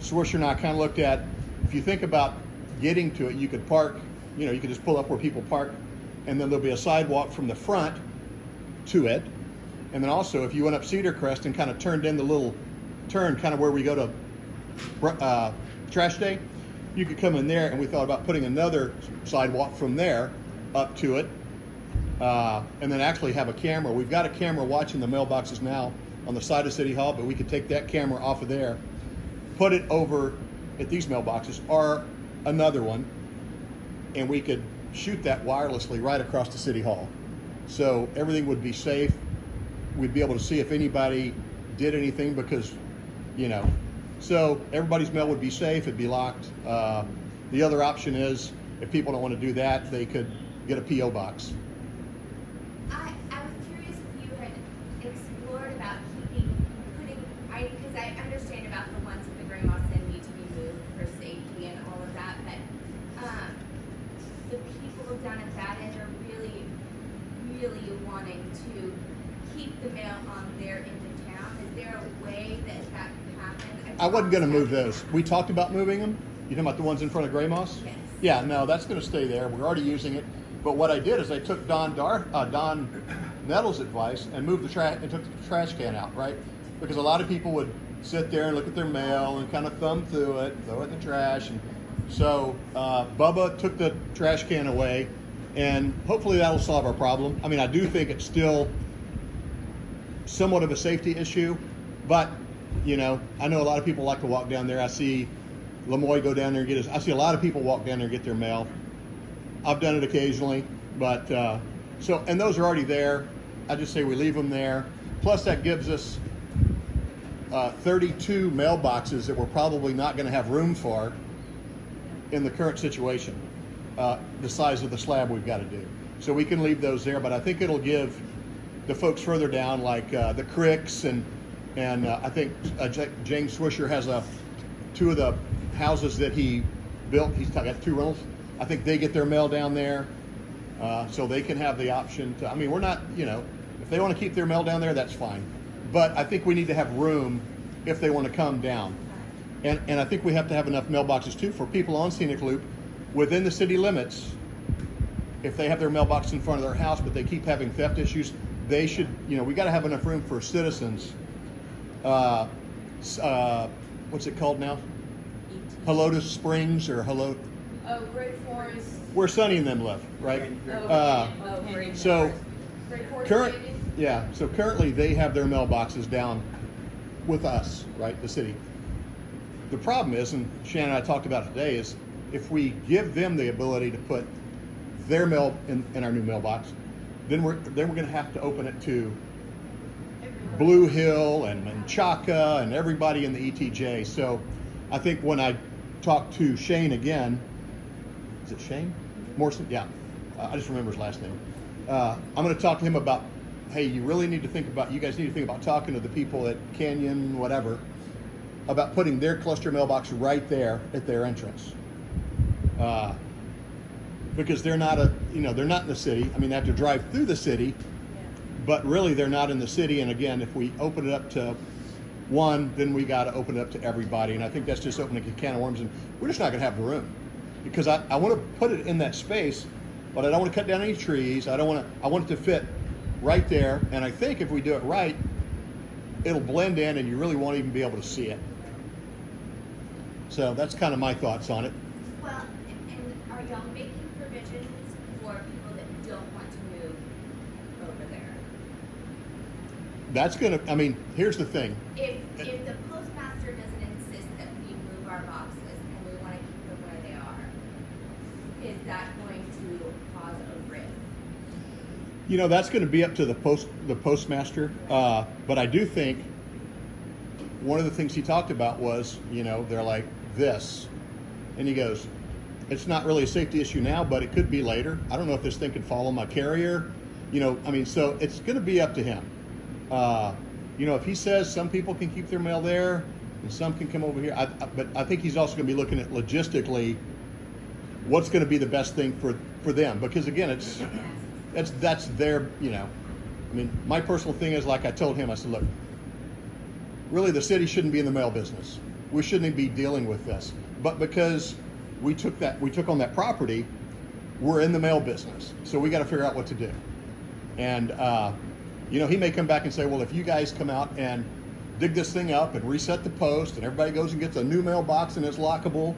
Swisher and I kind of looked at, if you think about getting to it, you could park, you know, you could just pull up where people park, and then there'll be a sidewalk from the front to it. And then also, if you went up Cedar Crest and kind of turned in the little turn, kind of where we go to trash day, you could come in there, and we thought about putting another sidewalk from there up to it, and then actually have a camera. We've got a camera watching the mailboxes now on the side of City Hall, but we could take that camera off of there, put it over at these mailboxes or another one, and we could shoot that wirelessly right across the City Hall. So everything would be safe. We'd be able to see if anybody did anything, because, you know, so everybody's mail would be safe, it'd be locked. The other option is, if people don't want to do that, they could get a P.O. box. I was curious if you had explored about because I understand about the ones at the Gray Moss Inn need to be moved for safety and all of that, but the people down at that end are really, really wanting to keep the mail on their end of town. Is there a way that could happen? I wasn't going to move those. We talked about moving them. You talking about the ones in front of Gray Moss? Yes. Yeah, no, that's going to stay there. We're already using it. But what I did is I took Don Nettles' advice and moved and took the trash can out, right? Because a lot of people would sit there and look at their mail and kind of thumb through it, throw it in the trash. And so Bubba took the trash can away, and hopefully that'll solve our problem. I mean, I do think it's still somewhat of a safety issue, but, you know, I know a lot of people like to walk down there. I see Lemoy go down there and get his, I see a lot of people walk down there and get their mail. I've done it occasionally, but, and those are already there. I just say we leave them there. Plus that gives us 32 mailboxes that we're probably not going to have room for in the current situation, the size of the slab we've got to do. So we can leave those there, but I think it'll give the folks further down, like the Cricks and I think James Swisher has 2 of the houses that he built. He's got 2 rentals. I think they get their mail down there, so they can have the option to, I mean, we're not, you know, if they want to keep their mail down there, that's fine. But I think we need to have room if they want to come down. And I think we have to have enough mailboxes too for people on Scenic Loop within the city limits. If they have their mailbox in front of their house, but they keep having theft issues, they should, you know, we got to have enough room for citizens. What's it called now? Helotes Springs or Hello? Oh, Great Forest. Where Sonny and them live, right? Great. So Great Forest. so currently they have their mailboxes down with us, right, the city. The problem is, and Shannon and I talked about it today, is if we give them the ability to put their mail in our new mailbox, then we're going to have to open it to Blue Hill and Menchaca and everybody in the ETJ. So I think when I talk to Shane again, is it Shane Morrison? Yeah, I just remember his last name. I'm going to talk to him about, hey, you really need to think about, you guys need to think about talking to the people at Canyon, whatever, about putting their cluster mailbox right there at their entrance. Because they're not they're not in the city. I mean, they have to drive through the city, but really they're not in the city. And again, if we open it up to one, then we got to open it up to everybody. And I think that's just opening a can of worms, and we're just not going to have the room, because I want to put it in that space, but I don't want to cut down any trees. I want it to fit right there. And I think if we do it right, it'll blend in and you really won't even be able to see it. So that's kind of my thoughts on it. Well, and are y'all making provisions for people that don't want to move over there? That's going to, I mean, here's the thing. If the postmaster doesn't insist that we move our boxes and we want to keep them where they are, is that going to cause a rift? You know, that's going to be up to the postmaster. But I do think one of the things he talked about was, you know, they're like this, and he goes, it's not really a safety issue now, but it could be later. I don't know if this thing can follow my carrier. You know, I mean, so it's going to be up to him. You know, if he says some people can keep their mail there and some can come over here, but I think he's also going to be looking at logistically what's going to be the best thing for them, because again, that's their, you know, I mean, my personal thing is, like I told him, I said, look, really the city shouldn't be in the mail business. We shouldn't be dealing with this. But because we took on that property, we're in the mail business. So we got to figure out what to do. And, you know, he may come back and say, well, if you guys come out and dig this thing up and reset the post and everybody goes and gets a new mailbox and it's lockable,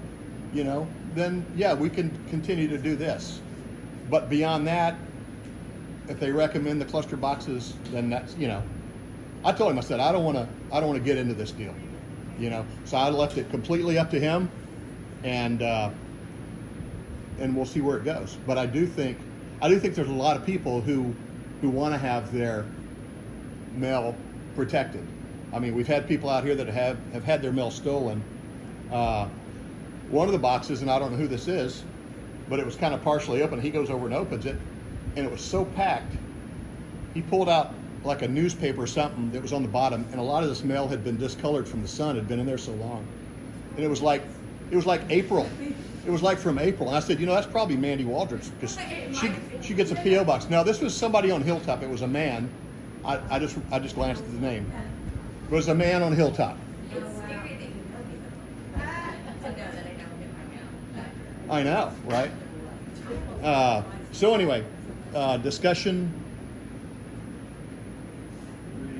you know, then yeah, we can continue to do this. But beyond that, if they recommend the cluster boxes, then that's, you know, I told him, I said, I don't want to get into this deal, you know. So I left it completely up to him, and we'll see where it goes. But I do think there's a lot of people who want to have their mail protected. I mean, we've had people out here that have had their mail stolen. One of the boxes, and I don't know who this is, but it was kind of partially open. He goes over and opens it, and it was so packed, he pulled out like a newspaper or something that was on the bottom, and a lot of this mail had been discolored from the sun, had been in there so long. And it was like April. It was like from April. And I said, you know, that's probably Mandy Waldron's, because she gets a P.O. box. No, this was somebody on Hilltop. It was a man. I just glanced at the name. It was a man on Hilltop. It's scary that you know me though. To know that I don't get my mail. I know, right? So anyway, discussion,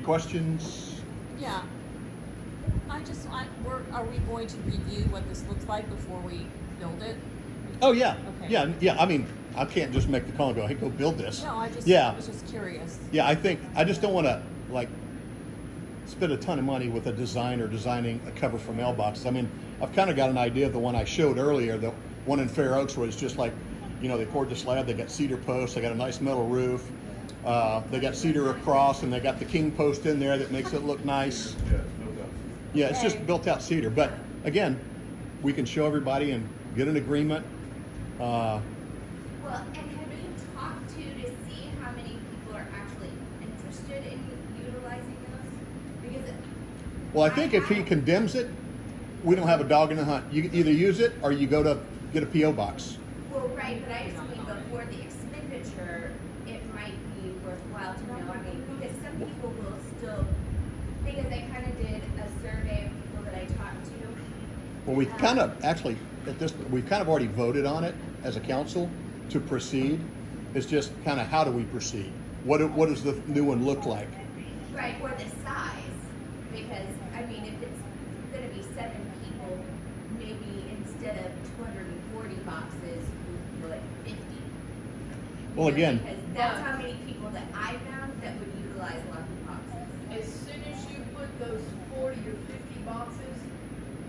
questions? Yeah. Are we going to review what this looks like before we build it? Oh yeah, Okay. yeah. I mean, I can't just make the call and go, hey, go build this. No, I Yeah. was just curious. Yeah, I just don't want to like spend a ton of money with a designer designing a cover for mailboxes. I mean, I've kind of got an idea of the one I showed earlier, the one in Fair Oaks, where it's just like, you know, they poured the slab, they got cedar posts, they got a nice metal roof, they got cedar across, and they got the king post in there that makes it look nice. Yeah, it's just built out cedar. But again, we can show everybody and get an agreement. Well, and have you talked to see how many people are actually interested in utilizing those? Because Well, I think if he condemns it, we don't have a dog in the hunt. You either use it or you go to get a P.O. box. well, right, but I just mean before the expenditure, it might be worthwhile to know. I mean, because some people will still, because I kind of did a survey of people that I talked to. Well, we've kind of actually we've kind of already voted on it as a council to proceed. It's just kind of how do we proceed? What does the new one look like? Right, or the size, because, I mean, if it's gonna be 7 people, maybe instead of 240 boxes, we put 50. Well, again, Because that's how many people that I found that would utilize lucky boxes. As soon as you put those 40 or 50 boxes,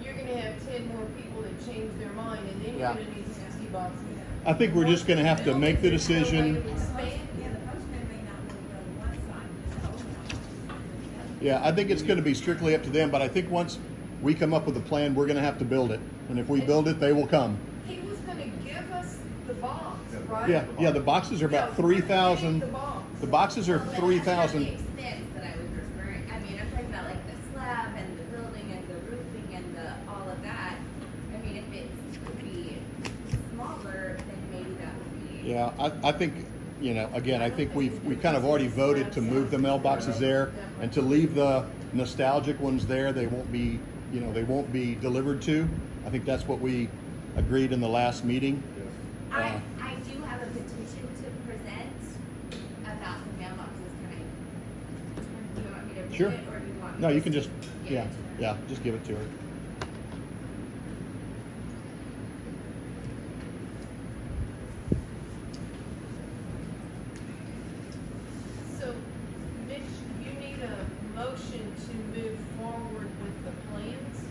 you're gonna have 10 more people that change their mind, and then you're Yeah. gonna need 60 boxes. I think we're just going to have to make the decision. Yeah, the postman may not want to go to one side, just hold on. Yeah, I think it's going to be strictly up to them, but I think once we come up with a plan, we're going to have to build it. And if we build it, they will come. He was gonna give us the box, right? Yeah, the boxes are about 3,000. The box. The boxes are Well, that's not 3,000. the expense that I was referring, I mean, I'm talking about like the slab and the building and the roofing and all of that. I mean, if it would be smaller, then maybe that would be. Yeah, I think you know, again, I think we kind of already voted to move the mailboxes there and to leave the nostalgic ones there. They won't be, you know, they won't be delivered to. I think that's what we agreed in the last meeting. I do have a petition to present about the mailboxes. Do you want me to read Sure. it, or do you want me No, to you can just, give yeah, it to her? yeah, just give it to her. So, Mitch, you need a motion to move forward with the plans?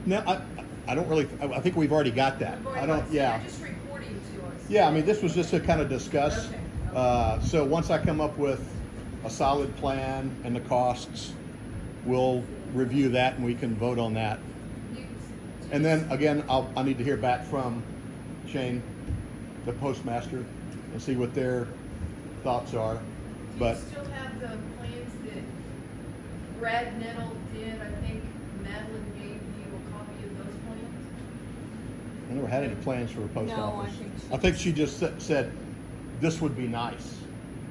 No, I don't really, I think we've already got that. We've already I don't, got- so yeah. You're just reporting to us. Yeah, I mean, this was just to kind of discuss. Okay. So once I come up with a solid plan and the costs, we'll review that and we can vote on that. You- And then again, I need to hear back from Shane, the postmaster, and see what their thoughts are. Do But you still have the plans that Brad Nettle did? I think Madeline gave you a copy of those plans? I never had any plans for a post No, office. I think I think she just said, this would be nice.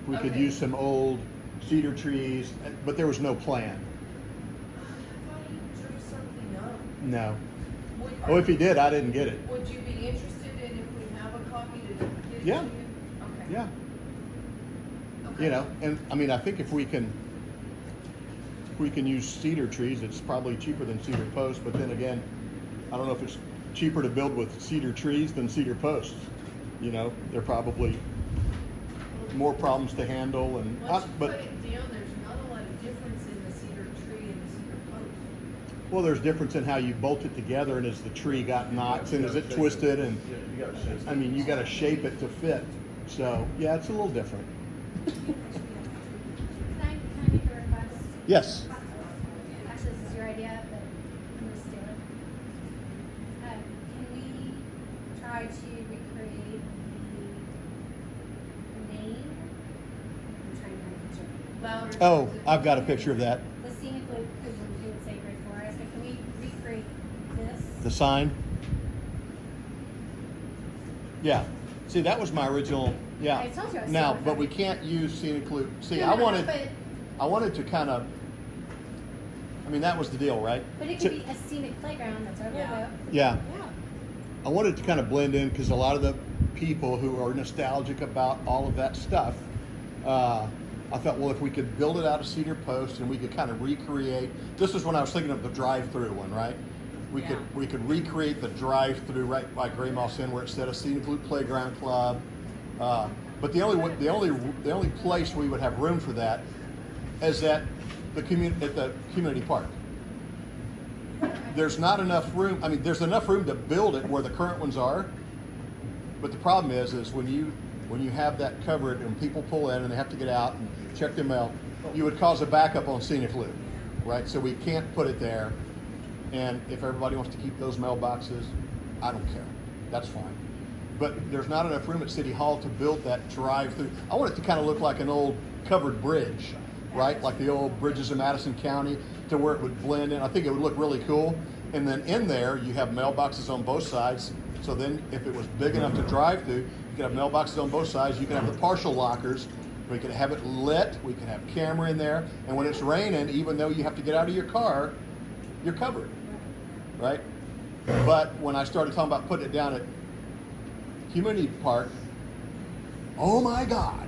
We could Okay. use some old cedar trees, but there was no plan. I thought he drew something up. No. Would- Oh, if he did, I didn't get it. Would you be interested in if we have a copy to get it to you? Yeah. Okay. Yeah. Okay. You know, and I mean, I think if we can use cedar trees, it's probably cheaper than cedar posts. But then again, I don't know if it's cheaper to build with cedar trees than cedar posts. You know, they're probably more problems to handle, and Once you but put it down, there's not a lot of difference in the cedar tree and the cedar post. well, there's difference in how you bolt it together, and as the tree got knots, and is it twisted, and Yeah, you gotta shape it. I mean, you got to shape it to fit. So yeah, it's a little different. Can I make a request? Yes. Actually, this is your idea, but I'm gonna steal it. Can we try to recreate the name? I'm trying to find a picture. Louder. Oh, I've got a picture of that. The scenic loop, because it would say Great Forest, but can we recreate this? The sign. Yeah. See, that was my original. Yeah. I told you I was Now, so but we excited. can't use scenic loop. See, No, no, I wanted to kind of. I mean, that was the deal, right? But it could be a scenic playground, that's our logo. Yeah. Yeah. Yeah. I wanted to kind of blend in because a lot of the people who are nostalgic about all of that stuff, I thought, well, if we could build it out of cedar posts and we could kind of recreate. This is when I was thinking of the drive-through one, right? We could recreate the drive-through right by Gray Moss Inn where it said a Scenic Loop Playground Club. But the only place we would have room for that is at the community park. There's not enough room. I mean, there's enough room to build it where the current ones are. But the problem is when you have that covered and people pull in and they have to get out and check their mail, you would cause a backup on Scenic Loop, right? So we can't put it there. And if everybody wants to keep those mailboxes, I don't care. That's fine. But there's not enough room at City Hall to build that drive-through. I want it to kind of look like an old covered bridge, right? Like the old bridges in Madison County, to where it would blend in. I think it would look really cool. And then in there, you have mailboxes on both sides. So then if it was big enough to drive through, you could have mailboxes on both sides. You could have the partial lockers. We could have it lit. We could have camera in there. And when it's raining, even though you have to get out of your car, you're covered, right? But when I started talking about putting it down at Community Park, oh my God,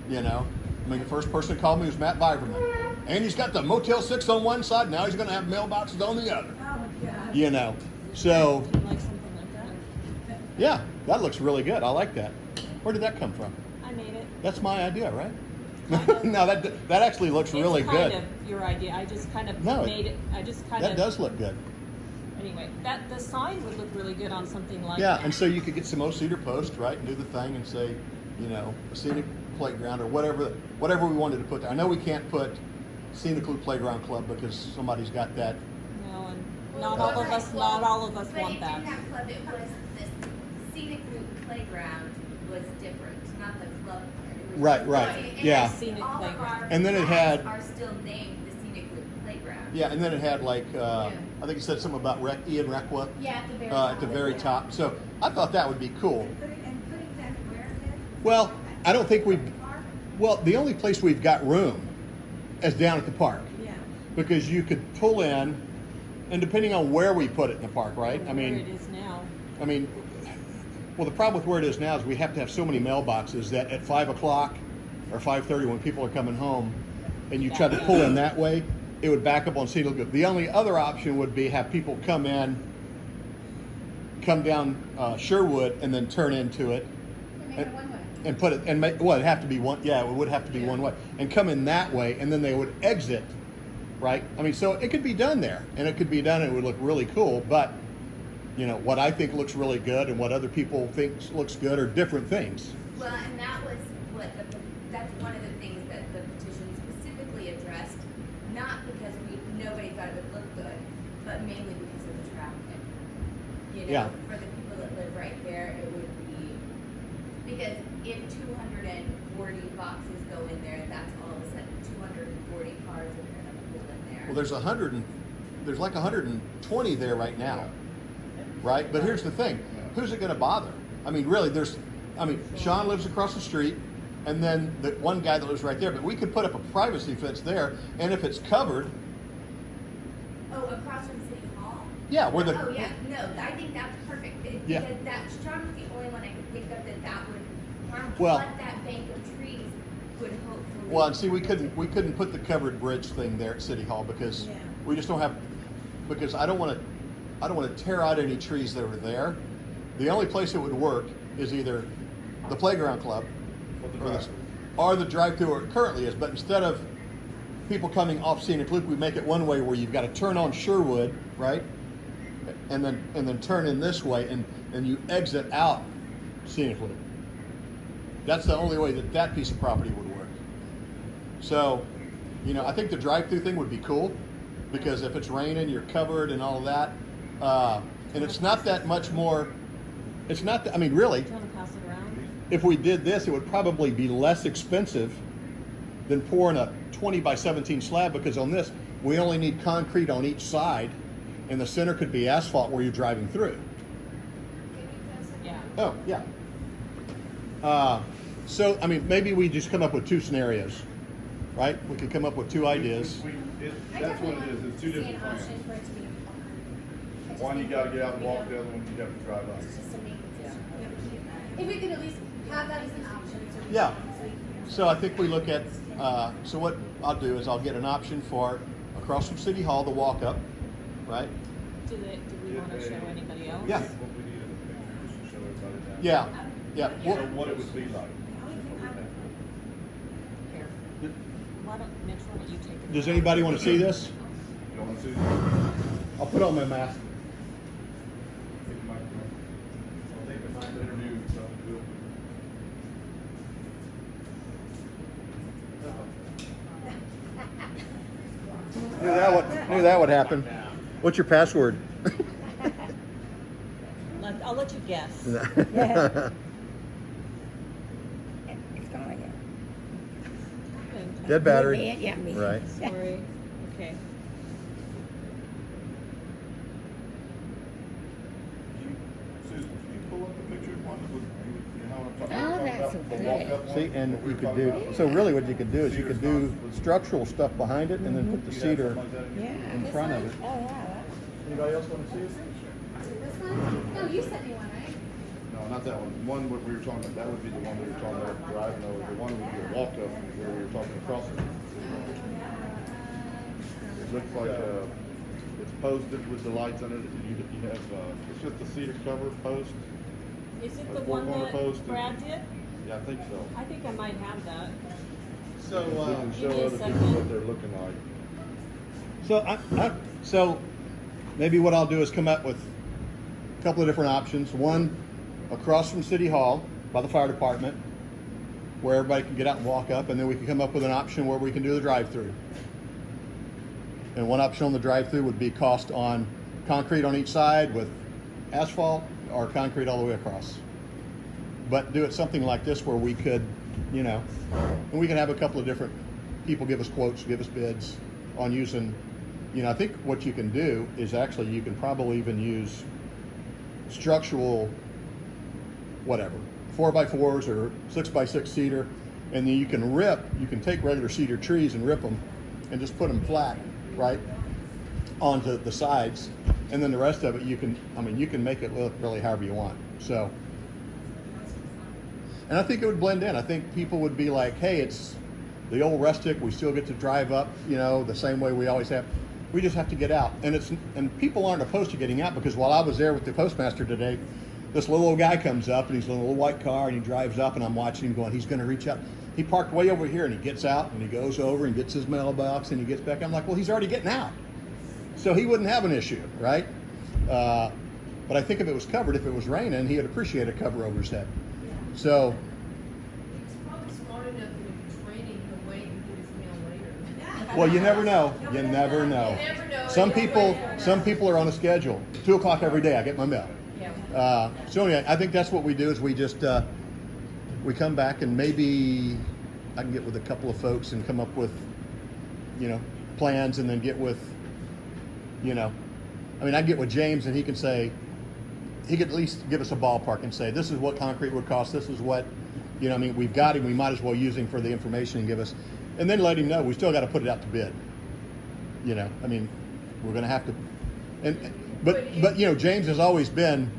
you know, I mean, the first person that called me was Matt Viverman. And he's got the Motel 6 on one side, now he's gonna have mailboxes on the other, Oh, God. you know? So, Do you like something like that? yeah, that looks really good. I like that. Where did that come from? I made it. That's my idea, right? Kind of. No, that actually looks really It's good. kind of your idea. I just kind of No, made it. I just kind That of. does look good. Anyway, the sign would look really good on something like Yeah, that. and so you could get some old cedar posts, right, and do the thing and say, you know, a scenic playground or whatever we wanted to put there. I know we can't put Scenic Loop Playground Club because somebody's got that. No, and Well, not all of us. Not all of us But want it that. didn't have club, it was the scenic loop playground was different, not the club part. It was Right, just- right, and yeah. Scenic all of playground. our And then it had- are still named the scenic loop playground. Yeah, and then it had like, I think it said something about Ian Requa Yeah, at the very at the very top. So I thought that would be cool. Oh. Putting them where then? Well, I don't think we've, well, the only place we've got room is down at the park. Yeah. Because you could pull in, and depending on where we put it in the park, right? I Where it mean, is now. well, the problem with where it is now is we have to have so many mailboxes that at 5 o'clock or 5:30 when people are coming home, and you try to pull in that way, it would back up on Cedar Loop. The only other option would be have people come down Sherwood, and then turn into it. And make it one way. And put it, and make, well, it'd have to be one, yeah, it would have to be one way, and come in that way, and then they would exit, right? I mean, so it could be done there, and it could be done, and it would look really cool, but, you know, what I think looks really good and what other people think looks good are different things. Well, and that was that's one of the things that the petition specifically addressed, not because nobody thought it would look good, but mainly because of the traffic. You know, Yeah. for the people that live right there, it would be, because if 240 boxes go in there, that's all of a sudden 240 cars that are gonna pull in there. Well, there's like 120 there right now, right? But here's the thing, who's it gonna bother? I mean, really, Sean lives across the street, and then the one guy that lives right there, but we could put up a privacy fence there, and if it's covered, Oh, across from City Hall? yeah, where the, Oh, yeah, no, I think that's perfect, Yeah. because Sean was the only one I could think of that would harm, Well- but that bank of trees would hopefully. well, and see, we couldn't put the covered bridge thing there at City Hall because Yeah. we just don't have, because I don't want to tear out any trees that are there. The only place it would work is either the playground club or the drive-through where it currently is. But instead of people coming off Scenic Loop, we make it one way where you've got to turn on Sherwood, right? And then turn in this way, and you exit out Scenic Loop. That's the only way that piece of property would work. So, you know, I think the drive-through thing would be cool, because if it's raining, you're covered and all of that. And it's not that much more, it's not, I mean, really, Do you want to pass it around? if we did this, it would probably be less expensive than pouring a 20 by 17 slab, because on this, we only need concrete on each side, and the center could be asphalt where you're driving through. Yeah. Oh, yeah. So, I mean, maybe we just come up with two scenarios, right? We could come up with two ideas. I That's what it definitely is, want it's to two see different an plans. option for it to be a park. I just One, you think gotta get out and we walk, don't- the other one, you gotta drive by. It's just a maintenance issue. If we could at least have that as an option. So we Yeah. can- So I think we look at, so what I'll do is I'll get an option for across from City Hall, the walk-up, right? Do we want to show anybody else? Yeah. What we need in the picture, just to show everybody that. Yeah, yeah. So Well, what it would be like. Here. Why don't, Mitch, why don't you take it? does anybody want to see this? You wanna see? I'll put on my mask. Take the microphone. I'll take the mic to interview, so do it. Knew that would happen. What's your password? I'll let you guess. It's going, Dead battery. yeah, me. Right. Sorry. Okay. Susan, can you pull up the picture of one with, you know what I'm Oh, talking that's about? The okay. walk-up one? See, and What we you were could talking do, about? so really what you could do is you could do structural stuff behind it and then put the You have cedar something like that in your- Yeah. in front of it. Oh, yeah. Anybody else want to see it? This one? No, you sent me one, right? No, not that one. One what we were talking about, that would be the one we were talking about driving over. The one would be a walk-up where we were talking across it. It looks like, it's posted with the lights on it. You have, it's just a cedar cover post. Is it A the one four-corner that post and- Brad did? Yeah, I think so. I think I might have that. So, We can give show me a other people second. what they're looking like. so maybe what I'll do is come up with a couple of different options. One, across from City Hall by the fire department, where everybody can get out and walk up, and then we can come up with an option where we can do the drive-through. And one option on the drive-through would be cost on concrete on each side with asphalt, or concrete all the way across. But do it something like this where we could, you know, and we can have a couple of different people give us quotes, give us bids on using, you know, I think what you can do is actually you can probably even use structural, whatever, 4x4s or 6x6 cedar, and then you can take regular cedar trees and rip them and just put them flat, right, onto the sides, and then the rest of it you can make it look really however you want. So, and I think it would blend in. I think people would be like, hey, it's the old rustic, we still get to drive up, the same way we always have. We just have to get out. And people aren't opposed to getting out, because while I was there with the postmaster today, this little old guy comes up and he's in a little white car and he drives up, and I'm watching him going, he's gonna reach out. He parked way over here and he gets out and he goes over and gets his mailbox and he gets back. I'm like, well, he's already getting out. So he wouldn't have an issue, right? But I think if it was covered, if it was raining, he would appreciate a cover over his head. So, It's probably smart enough that if it's raining, he'll wait and get his mail later. well, you never know. You never know. You never know. Some people are on a schedule. 2 o'clock every day, I get my mail. Yeah. So anyway, I think that's what we do is we just we come back, and maybe I can get with a couple of folks and come up with plans, and then get with I get with James, and he could at least give us a ballpark and say, this is what concrete would cost, this is what we've got him, we might as well use him for the information and give us, and then let him know we still got to put it out to bid. We're going to have to, but James has always been,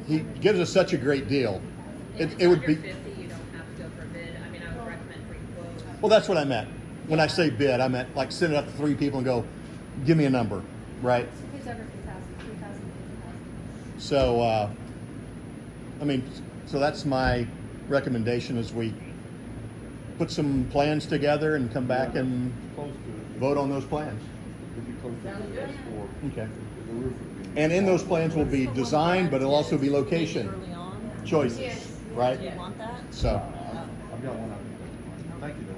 he gives us such a great deal. It would be, 50, you don't have to go for a bid. I would recommend free quote. well, that's what I meant. When I say bid, I meant like send it up to 3 people and go, give me a number, right? Who's over 3,000, 3,000, 50,000? So, so that's my recommendation, is we put some plans together and come back and Close to it. vote on those plans. It'd be close to Sounds it. good. Okay. The roof would be. And in those plans will be design, but it'll also be location Early on? choices, Yes. right? Do you want that? So, I've got one out. Thank you, though.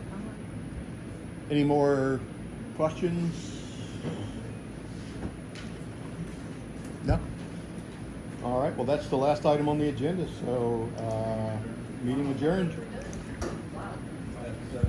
any more questions? No? All right, well, that's the last item on the agenda, so meeting adjourned. At